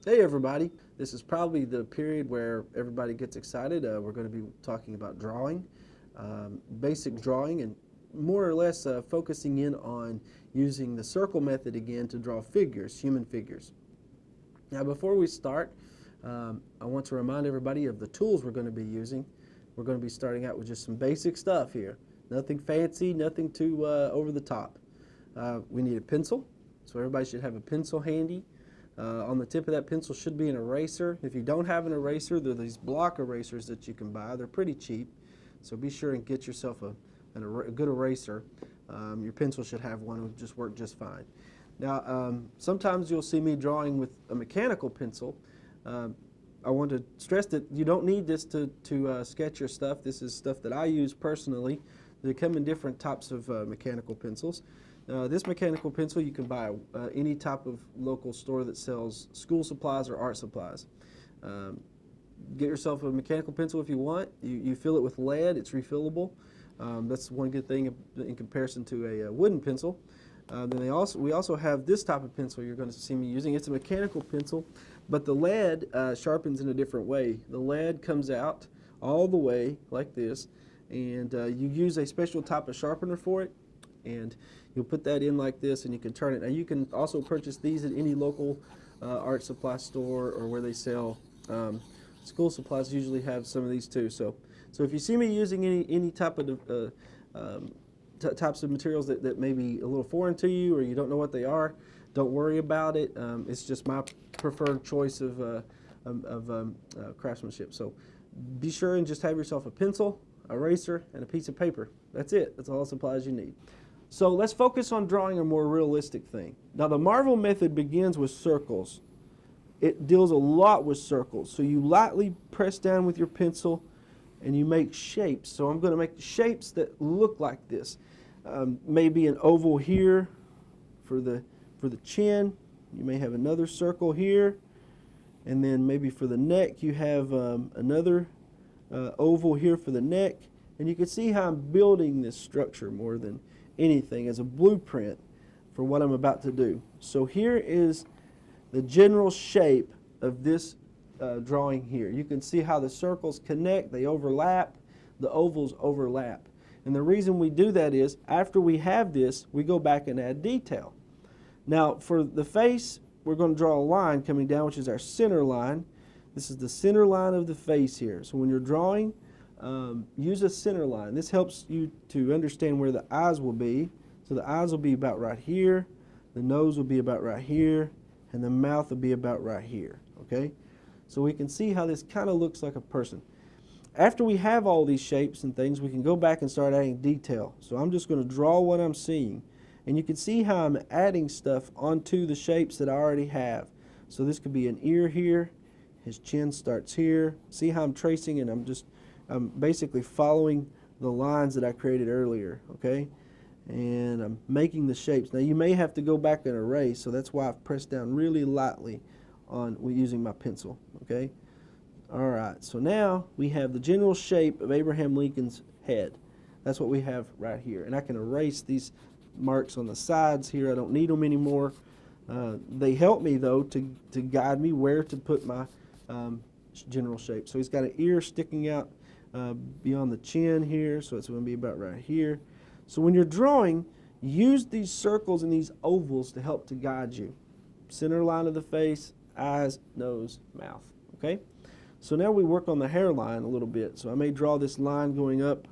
Hey everybody, this is probably the period where everybody gets excited. We're going to be talking about drawing, basic drawing, and more or less focusing in on using the circle method again to draw figures, human figures. Now before we start, I want to remind everybody of the tools we're going to be using. We're going to be starting out with just some basic stuff here. Nothing fancy, nothing too over the top. We need a pencil, so everybody should have a pencil handy. On the tip of that pencil should be an eraser. If you don't have an eraser, there are these block erasers that you can buy. They're pretty cheap, so be sure and get yourself a good eraser. Your pencil should have one. It will just work just fine. Now, sometimes you'll see me drawing with a mechanical pencil. I want to stress that you don't need this to sketch your stuff. This is stuff that I use personally. They come in different types of mechanical pencils. This mechanical pencil you can buy any type of local store that sells school supplies or art supplies. Get yourself a mechanical pencil if you want. You fill it with lead. It's refillable. That's one good thing in comparison to a wooden pencil. Then we also have this type of pencil you're going to see me using. It's a mechanical pencil, but the lead sharpens in a different way. The lead comes out all the way like this, and you use a special type of sharpener for it, and you'll put that in like this and you can turn it. Now you can also purchase these at any local art supply store or where they sell school supplies. Usually have some of these too. So if you see me using any type of types of materials that may be a little foreign to you or you don't know what they are, don't worry about it. It's just my preferred choice of craftsmanship. So be sure and just have yourself a pencil, eraser, and a piece of paper. That's it. That's all the supplies you need. So let's focus on drawing a more realistic thing. Now the Marvel method begins with circles. It deals a lot with circles. So you lightly press down with your pencil and you make shapes. So I'm going to make shapes that look like this. Maybe an oval here for the chin. You may have another circle here. And then maybe for the neck you have another oval here for the neck. And you can see how I'm building this structure more than anything as a blueprint for what I'm about to do. So here is the general shape of this drawing here. You can see how the circles connect, they overlap, the ovals overlap. And the reason we do that is after we have this, we go back and add detail. Now for the face, we're going to draw a line coming down, which is our center line. This is the center line of the face here. So when you're drawing, use a center line. This helps you to understand where the eyes will be. So the eyes will be about right here, the nose will be about right here, and the mouth will be about right here. Okay? So we can see how this kind of looks like a person. After we have all these shapes and things, we can go back and start adding detail. So I'm just going to draw what I'm seeing. And you can see how I'm adding stuff onto the shapes that I already have. So this could be an ear here. His chin starts here. See how I'm tracing, and I'm basically following the lines that I created earlier, okay? And I'm making the shapes. Now you may have to go back and erase, so that's why I've pressed down really lightly on using my pencil, okay? All right, so now we have the general shape of Abraham Lincoln's head. That's what we have right here. And I can erase these marks on the sides here. I don't need them anymore. They help me, though, to guide me where to put my general shape. So he's got an ear sticking out beyond the chin here, so it's going to be about right here. So when you're drawing, use these circles and these ovals to help to guide you. Center line of the face, eyes, nose, mouth. Okay? So now we work on the hairline a little bit. So I may draw this line going up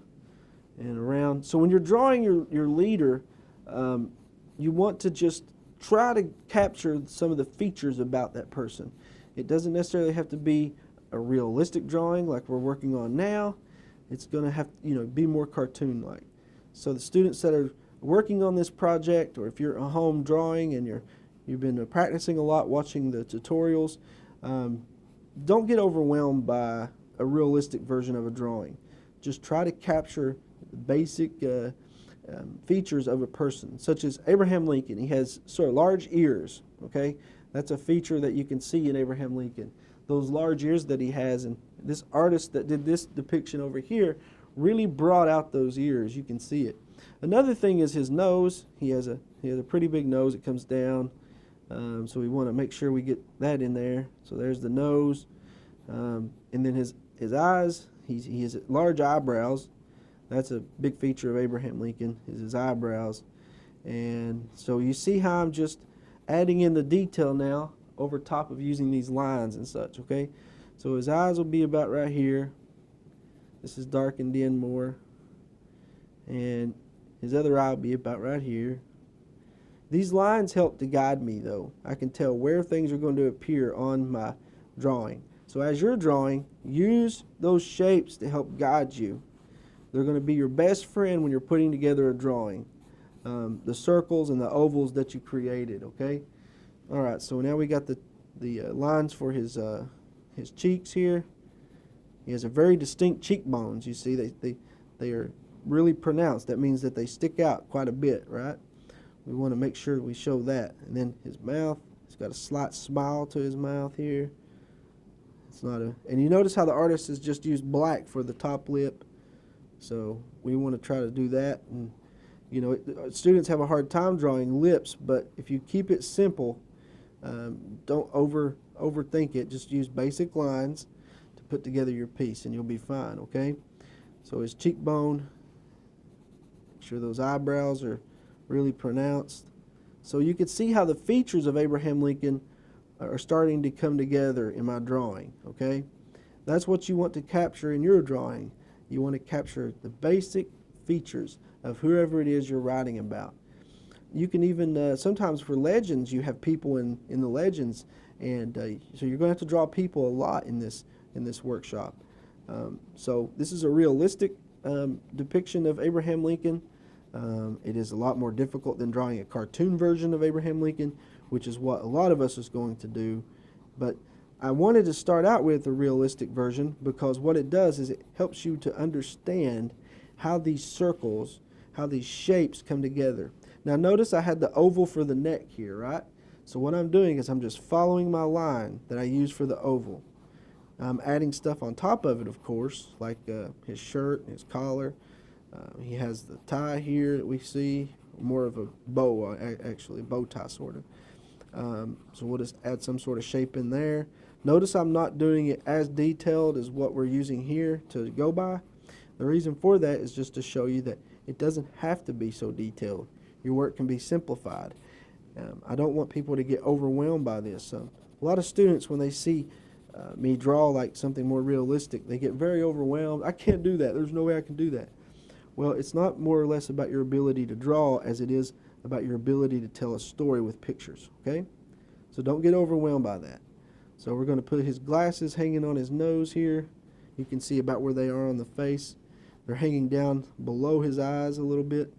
and around. So when you're drawing your leader, you want to just try to capture some of the features about that person. It doesn't necessarily have to be a realistic drawing like we're working on now. It's going to have to, be more cartoon-like. So the students that are working on this project, or if you're at home drawing and you've been practicing a lot watching the tutorials, don't get overwhelmed by a realistic version of a drawing. Just try to capture the basic features of a person, such as Abraham Lincoln. He has sort of large ears, okay? That's a feature that you can see in Abraham Lincoln. Those large ears that he has, and this artist that did this depiction over here really brought out those ears. You can see it. Another thing is his nose. He has a pretty big nose. It comes down So we want to make sure we get that in there. So there's the nose, and then his eyes. He has large eyebrows. That's a big feature of Abraham Lincoln, is his eyebrows. And so you see how I'm just adding in the detail now over top of using these lines and such, okay? So his eyes will be about right here. This is darkened in more. And his other eye will be about right here. These lines help to guide me, though. I can tell where things are going to appear on my drawing. So as you're drawing, use those shapes to help guide you. They're going to be your best friend when you're putting together a drawing. The circles and the ovals that you created, okay? All right, so now we got the lines for his cheeks here. He has a very distinct cheekbones. You see, they are really pronounced. That means that they stick out quite a bit, right? We want to make sure we show that. And then his mouth, he's got a slight smile to his mouth here. It's not a, and you notice how the artist has just used black for the top lip. So we want to try to do that. And you know, students have a hard time drawing lips, but if you keep it simple, don't overthink it. Just use basic lines to put together your piece, and you'll be fine. Okay. So his cheekbone. Make sure those eyebrows are really pronounced. So you can see how the features of Abraham Lincoln are starting to come together in my drawing, okay? That's what you want to capture in your drawing. You want to capture the basic features of whoever it is you're writing about. You can even, sometimes for legends, you have people in the legends, and so you're going to have to draw people a lot in this workshop. So this is a realistic depiction of Abraham Lincoln. It is a lot more difficult than drawing a cartoon version of Abraham Lincoln, which is what a lot of us is going to do. But I wanted to start out with a realistic version because what it does is it helps you to understand how these circles, how these shapes come together. Now notice I had the oval for the neck here, right? So what I'm doing is I'm just following my line that I use for the oval. I'm adding stuff on top of it, of course, like his shirt, his collar. He has the tie here that we see, more of a bow, actually, a bow tie sort of. So we'll just add some sort of shape in there. Notice I'm not doing it as detailed as what we're using here to go by. The reason for that is just to show you that it doesn't have to be so detailed. Your work can be simplified. I don't want people to get overwhelmed by this. A lot of students, when they see me draw like something more realistic, they get very overwhelmed. I can't do that. There's no way I can do that. Well, it's not more or less about your ability to draw as it is about your ability to tell a story with pictures, okay? So don't get overwhelmed by that. So we're going to put his glasses hanging on his nose here. You can see about where they are on the face. They're hanging down below his eyes a little bit.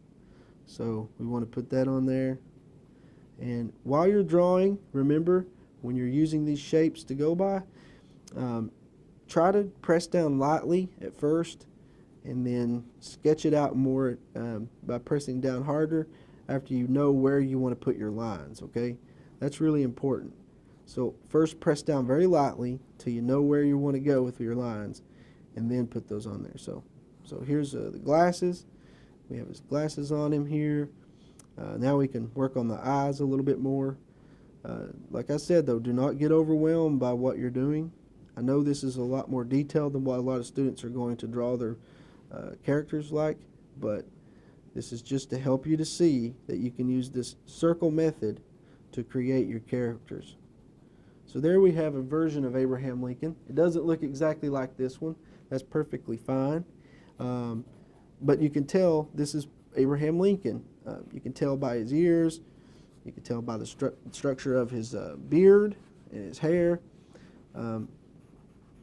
So we want to put that on there. And while you're drawing, remember, when you're using these shapes to go by, try to press down lightly at first, and then sketch it out more by pressing down harder after you know where you want to put your lines, okay? That's really important. So first press down very lightly till you know where you want to go with your lines, and then put those on there. So here's the glasses. We have his glasses on him here. Now we can work on the eyes a little bit more. Like I said, though, do not get overwhelmed by what you're doing. I know this is a lot more detailed than what a lot of students are going to draw their characters like, but this is just to help you to see that you can use this circle method to create your characters. So there we have a version of Abraham Lincoln. It doesn't look exactly like this one. That's perfectly fine. But you can tell this is Abraham Lincoln. You can tell by his ears. You can tell by the structure of his beard and his hair.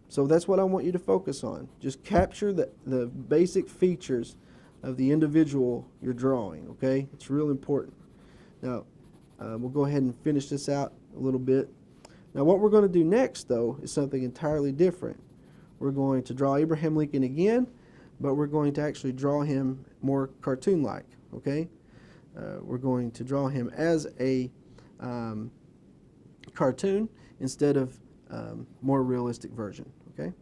So that's what I want you to focus on. Just capture the basic features of the individual you're drawing, okay? It's real important. Now, we'll go ahead and finish this out a little bit. Now, what we're going to do next, though, is something entirely different. We're going to draw Abraham Lincoln again, but we're going to actually draw him more cartoon-like, okay? We're going to draw him as a cartoon instead of more realistic version, okay?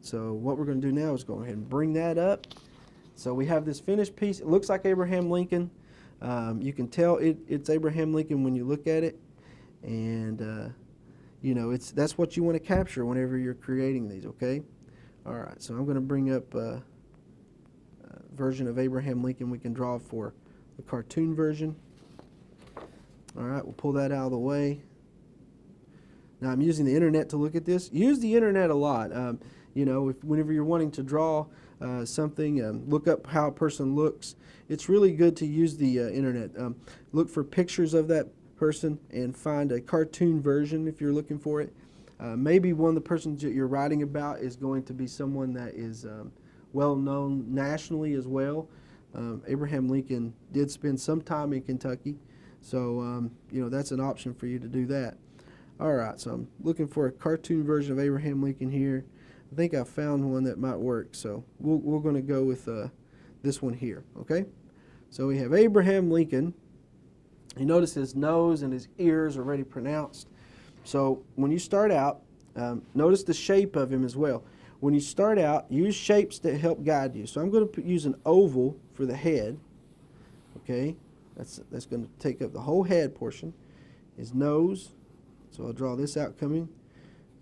So what we're going to do now is go ahead and bring that up. So we have this finished piece. It looks like Abraham Lincoln. You can tell it's Abraham Lincoln when you look at it, and you know, that's what you want to capture whenever you're creating these, okay? All right, so I'm going to bring up a version of Abraham Lincoln we can draw for the cartoon version. All right, we'll pull that out of the way. Now I'm using the internet to look at this. Use the internet a lot. You know, whenever you're wanting to draw something, look up how a person looks. It's really good to use the internet. Look for pictures of that person and find a cartoon version if you're looking for it. Maybe one of the persons that you're writing about is going to be someone that is well known nationally as well. Abraham Lincoln did spend some time in Kentucky, so you know, that's an option for you to do that. All right, so I'm looking for a cartoon version of Abraham Lincoln here. I think I found one that might work, so we're going to go with this one here, okay? So we have Abraham Lincoln. You notice his nose and his ears are already pronounced. So when you start out, notice the shape of him as well. When you start out, use shapes that help guide you. So I'm going to use an oval for the head, okay? That's going to take up the whole head portion. His nose, so I'll draw this out coming.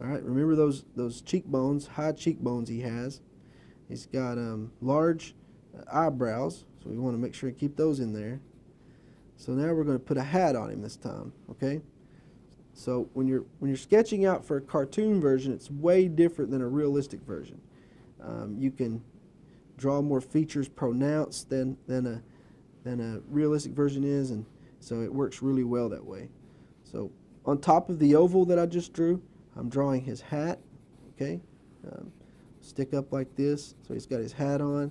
All right, remember those cheekbones, high cheekbones he has. He's got large eyebrows, so we want to make sure to keep those in there. So now we're going to put a hat on him this time, okay? So when you're sketching out for a cartoon version, it's way different than a realistic version. You can draw more features pronounced than a realistic version is, and so it works really well that way. So on top of the oval that I just drew, I'm drawing his hat, okay? Stick up like this, so he's got his hat on.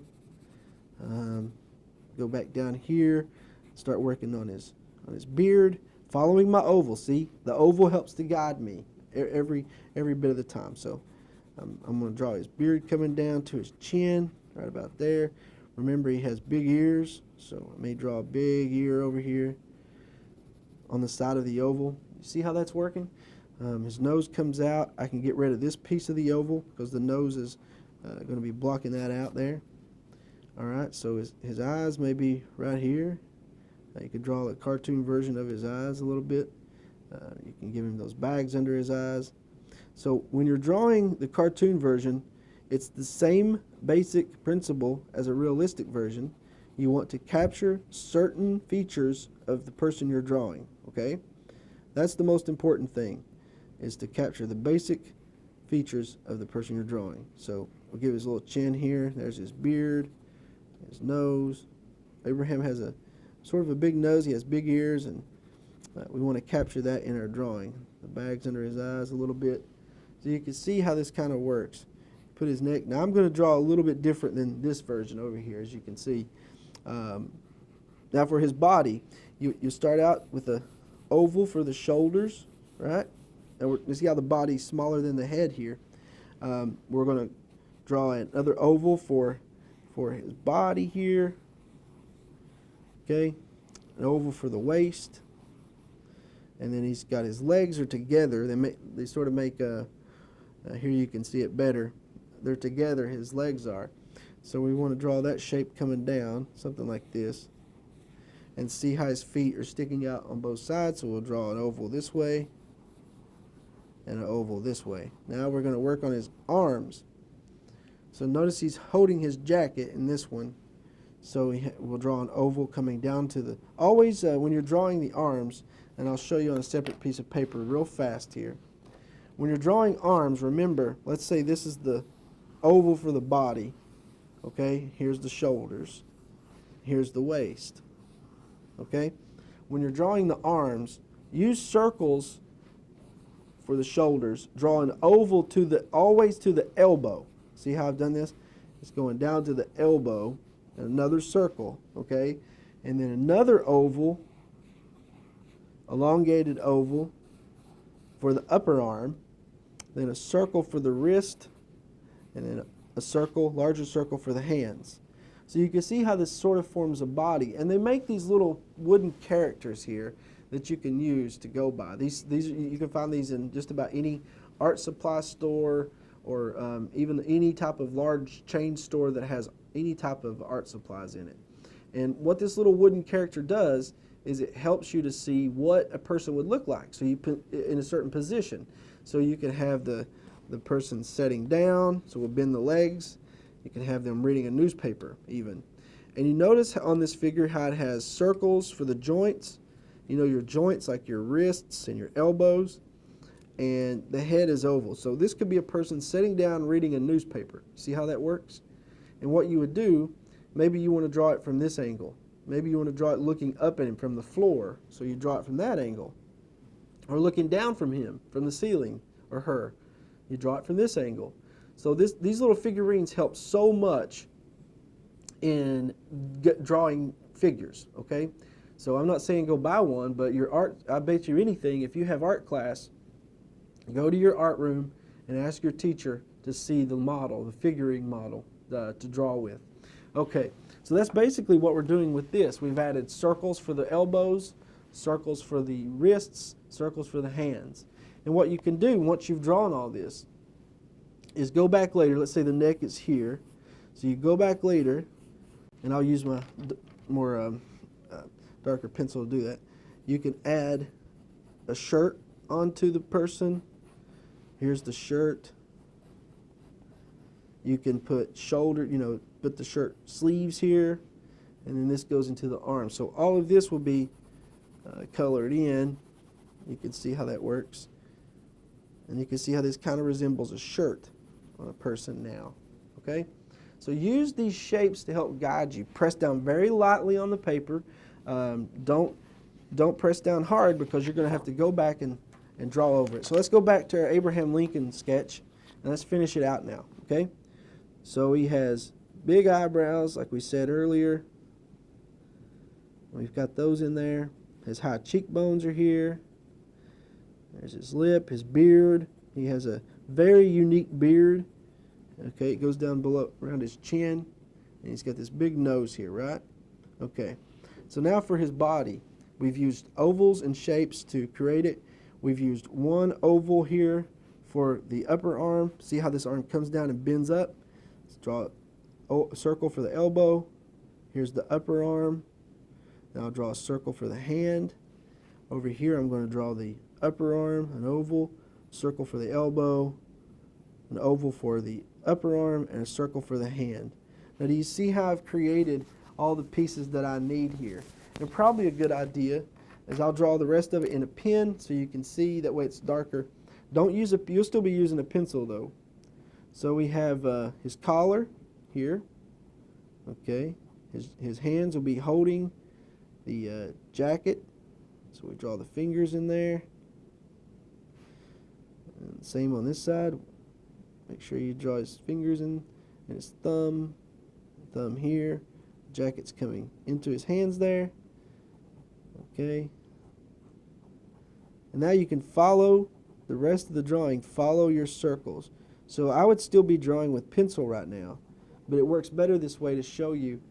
Go back down here, start working on his beard, following my oval. See, the oval helps to guide me every bit of the time. So I'm going to draw his beard coming down to his chin, right about there. Remember, he has big ears, so I may draw a big ear over here on the side of the oval. You see how that's working? His nose comes out. I can get rid of this piece of the oval because the nose is going to be blocking that out there. All right, so his eyes may be right here. You could draw a cartoon version of his eyes a little bit. You can give him those bags under his eyes. So when you're drawing the cartoon version, it's the same basic principle as a realistic version. You want to capture certain features of the person you're drawing, okay? That's the most important thing, is to capture the basic features of the person you're drawing. So we'll give his little chin here. There's his beard, his nose. Abraham has a sort of a big nose. He has big ears, and we want to capture that in our drawing. The bags under his eyes a little bit. So you can see how this kind of works. Put his neck. Now I'm going to draw a little bit different than this version over here, as you can see. Now for his body, you start out with a oval for the shoulders, right? And you see how the body's smaller than the head here. We're going to draw another oval for his body here. Okay, an oval for the waist, and then he's got his legs are together. They sort of make here you can see it better. They're together. His legs are. So we want to draw that shape coming down, something like this, and see how his feet are sticking out on both sides. So we'll draw an oval this way and an oval this way. Now we're going to work on his arms. So notice he's holding his jacket in this one. So we'll draw an oval coming down to the, always when you're drawing the arms, and I'll show you on a separate piece of paper real fast here. When you're drawing arms, remember, let's say this is the oval for the body, okay? Here's the shoulders, here's the waist, okay? When you're drawing the arms, use circles for the shoulders. Draw an oval always to the elbow. See how I've done this? It's going down to the elbow. Another circle, okay? And then another oval, elongated oval for the upper arm, then a circle for the wrist, and then a circle, larger circle for the hands. So you can see how this sort of forms a body, and they make these little wooden characters here that you can use to go by. These you can find these in just about any art supply store, or even any type of large chain store that has any type of art supplies in it. And what this little wooden character does is it helps you to see what a person would look like. So you put in a certain position. So you can have the person sitting down, so we'll bend the legs. You can have them reading a newspaper even. And you notice on this figure how it has circles for the joints. You know, your joints like your wrists and your elbows. And the head is oval. So this could be a person sitting down reading a newspaper. See how that works? And what you would do, maybe you want to draw it from this angle. Maybe you want to draw it looking up at him from the floor. So you draw it from that angle. Or looking down from him, from the ceiling, or her. You draw it from this angle. So these little figurines help so much in drawing figures, okay? So I'm not saying go buy one, but your art, I bet you anything, if you have art class, go to your art room and ask your teacher to see the model, the figurine model to draw with. Okay, so that's basically what we're doing with this. We've added circles for the elbows, circles for the wrists, circles for the hands. And what you can do once you've drawn all this is go back later. Let's say the neck is here. So you go back later, and I'll use my more darker pencil to do that. You can add a shirt onto the person. Here's the shirt. You can put shoulder, put the shirt sleeves here, and then this goes into the arm. So all of this will be colored in. You can see how that works. And you can see how this kind of resembles a shirt on a person now. Okay? So use these shapes to help guide you. Press down very lightly on the paper. Don't press down hard because you're going to have to go back and draw over it. So let's go back to our Abraham Lincoln sketch, and let's finish it out now. Okay? So he has big eyebrows, like we said earlier. We've got those in there. His high cheekbones are here. There's his lip, his beard. He has a very unique beard. Okay, it goes down below around his chin, and he's got this big nose here, right? Okay, so now for his body, we've used ovals and shapes to create it. We've used one oval here for the upper arm. See how this arm comes down and bends up? Let's draw a circle for the elbow. Here's the upper arm. Now I'll draw a circle for the hand. Over here I'm going to draw the upper arm, an oval, circle for the elbow, an oval for the upper arm, and a circle for the hand. Now do you see how I've created all the pieces that I need here? And probably a good idea is I'll draw the rest of it in a pen so you can see, that way it's darker. Don't use you'll still be using a pencil though. So we have his collar here. Okay, his hands will be holding the jacket. So we draw the fingers in there. And same on this side. Make sure you draw his fingers in and his thumb here. Jacket's coming into his hands there. Okay. And now you can follow the rest of the drawing. Follow your circles. So I would still be drawing with pencil right now, but it works better this way to show you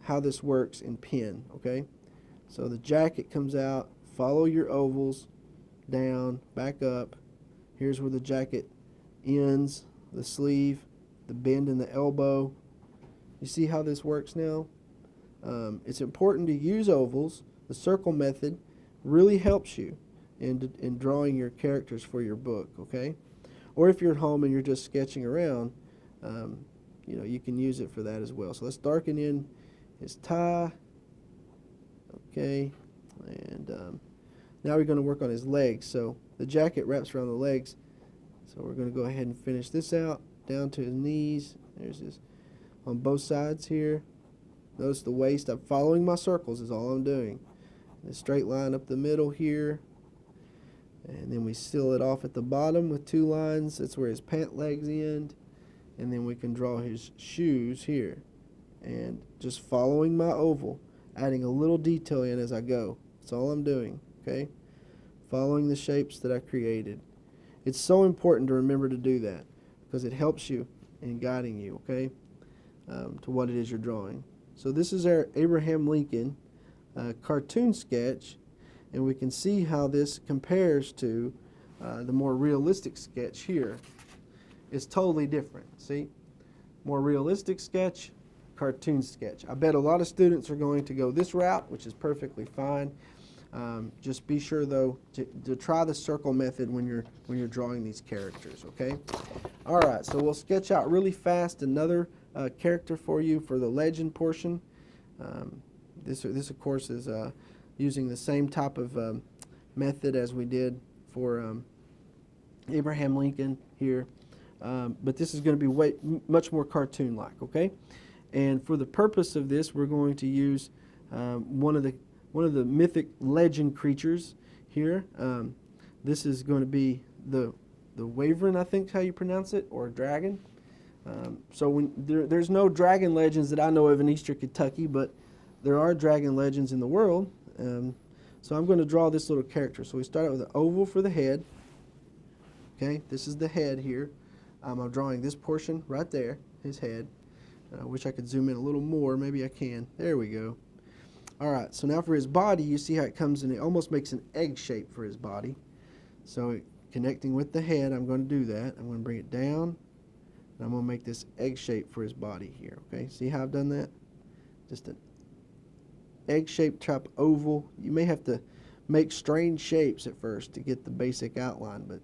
how this works in pen. Okay. So the jacket comes out. Follow your ovals down, back up. Here's where the jacket ends, the sleeve, the bend in the elbow. You see how this works now? It's important to use ovals. The circle method really helps you in drawing your characters for your book, okay? Or if you're at home and you're just sketching around, you can use it for that as well. So let's darken in his tie, okay? And now we're going to work on his legs. So the jacket wraps around the legs. So we're going to go ahead and finish this out down to his knees. There's his on both sides here. Notice the waist. I'm following my circles is all I'm doing. The straight line up the middle here. And then we seal it off at the bottom with two lines. That's where his pant legs end. And then we can draw his shoes here. And just following my oval, adding a little detail in as I go. That's all I'm doing, okay? Following the shapes that I created. It's so important to remember to do that because it helps you in guiding you, okay, to what it is you're drawing. So this is our Abraham Lincoln cartoon sketch, and we can see how this compares to the more realistic sketch here. It's totally different, see? More realistic sketch, cartoon sketch. I bet a lot of students are going to go this route, which is perfectly fine. Just be sure though to try the circle method when you're drawing these characters, okay? All right, so we'll sketch out really fast another character for you for the legend portion. This of course is using the same type of method as we did for Abraham Lincoln here, but this is going to be much more cartoon-like, okay? And for the purpose of this, we're going to use one of the mythic legend creatures here. This is going to be the Wyvern, I think how you pronounce it, or dragon. So when there's no dragon legends that I know of in Eastern Kentucky, but there are dragon legends in the world. So I'm going to draw this little character. So we start out with an oval for the head. Okay, this is the head here. I'm drawing this portion right there, his head. I wish I could zoom in a little more. Maybe I can. There we go. All right, so now for his body, you see how it comes in. It almost makes an egg shape for his body. So connecting with the head, I'm going to do that. I'm going to bring it down, and I'm going to make this egg shape for his body here. Okay, see how I've done that? Just an egg-shaped type oval. You may have to make strange shapes at first to get the basic outline, but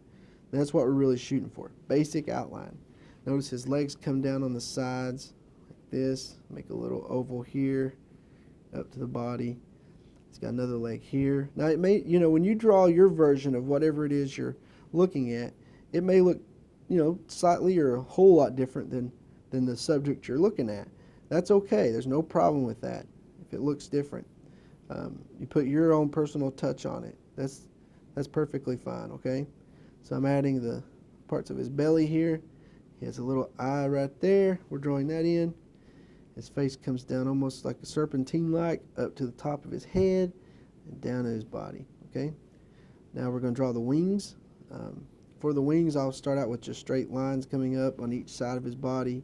that's what we're really shooting for. Basic outline. Notice his legs come down on the sides like this. Make a little oval here up to the body. He's got another leg here. Now it may, when you draw your version of whatever it is you're looking at, it may look, slightly or a whole lot different than the subject you're looking at. That's okay. There's no problem with that. If it looks different, you put your own personal touch on it. That's perfectly fine, okay? So I'm adding the parts of his belly here. He has a little eye right there. We're drawing that in. His face comes down almost like a serpentine-like up to the top of his head and down to his body, okay? Now we're going to draw the wings. For the wings, I'll start out with just straight lines coming up on each side of his body,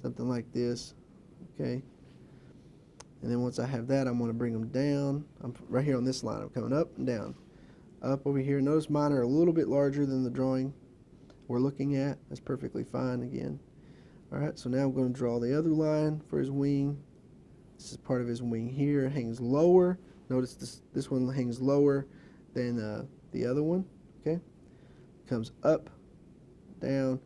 something like this, okay? And then once I have that, I'm going to bring them down. I'm right here on this line. I'm coming up and down. Up over here. Notice mine are a little bit larger than the drawing we're looking at. That's perfectly fine again. All right, so now I'm going to draw the other line for his wing. This is part of his wing here. It hangs lower. Notice this one hangs lower than the other one. Okay, comes up, down.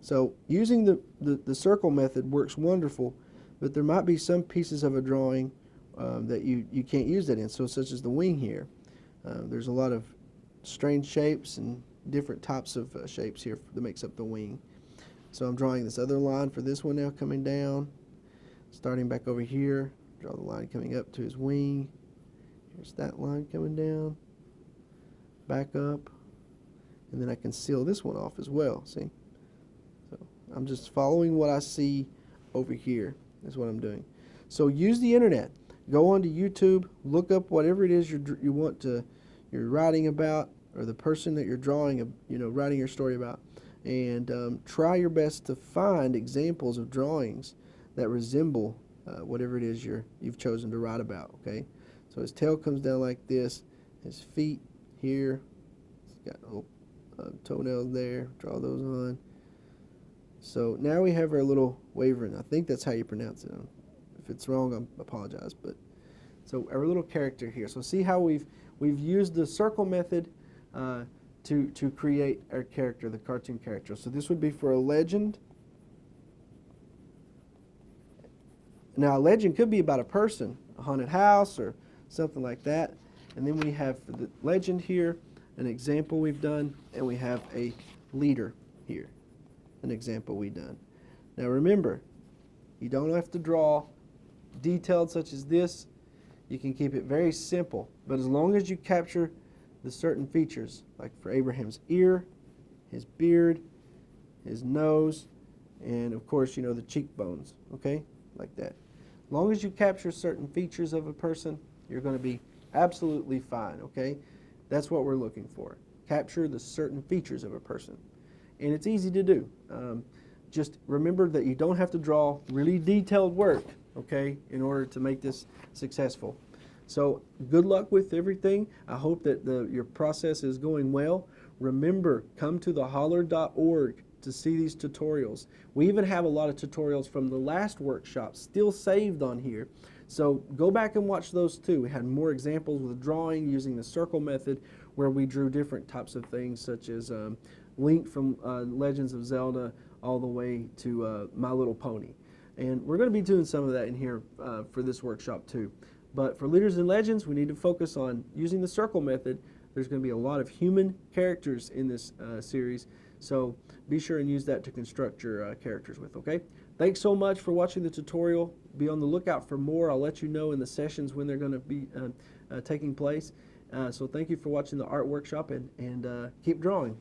So using the circle method works wonderful. But there might be some pieces of a drawing that you can't use that in, so such as the wing here. There's a lot of strange shapes and different types of shapes here that makes up the wing. So I'm drawing this other line for this one now coming down, starting back over here, draw the line coming up to his wing. Here's that line coming down, back up, and then I can seal this one off as well, see? So I'm just following what I see over here. Is what I'm doing. So use the internet. Go onto YouTube, look up whatever it is you're writing about, or the person that you're drawing, writing your story about, and try your best to find examples of drawings that resemble whatever it is you've chosen to write about. Okay. So his tail comes down like this. His feet here. He's got little toenails there. Draw those on. So now we have our little Wyvern. I think that's how you pronounce it. If it's wrong, I apologize. But so our little character here. So see how we've used the circle method to create our character, the cartoon character. So this would be for a legend. Now a legend could be about a person, a haunted house or something like that. And then we have for the legend here an example we've done, and we have a leader here. An example we done. Now remember, you don't have to draw detailed such as this. You can keep it very simple, but as long as you capture the certain features, like for Abraham's ear, his beard, his nose, and of course, the cheekbones, okay, like that. As long as you capture certain features of a person, you're going to be absolutely fine, okay? That's what we're looking for. Capture the certain features of a person. And it's easy to do. Just remember that you don't have to draw really detailed work, okay, in order to make this successful. So good luck with everything. I hope that your process is going well. Remember, come to theholler.org to see these tutorials. We even have a lot of tutorials from the last workshop still saved on here. So go back and watch those too. We had more examples with drawing using the circle method where we drew different types of things such as Link from Legends of Zelda all the way to My Little Pony. And we're going to be doing some of that in here for this workshop too. But for Leaders and Legends, we need to focus on using the circle method. There's going to be a lot of human characters in this series, so be sure and use that to construct your characters with, okay? Thanks so much for watching the tutorial. Be on the lookout for more. I'll let you know in the sessions when they're going to be taking place. So thank you for watching the art workshop, and keep drawing.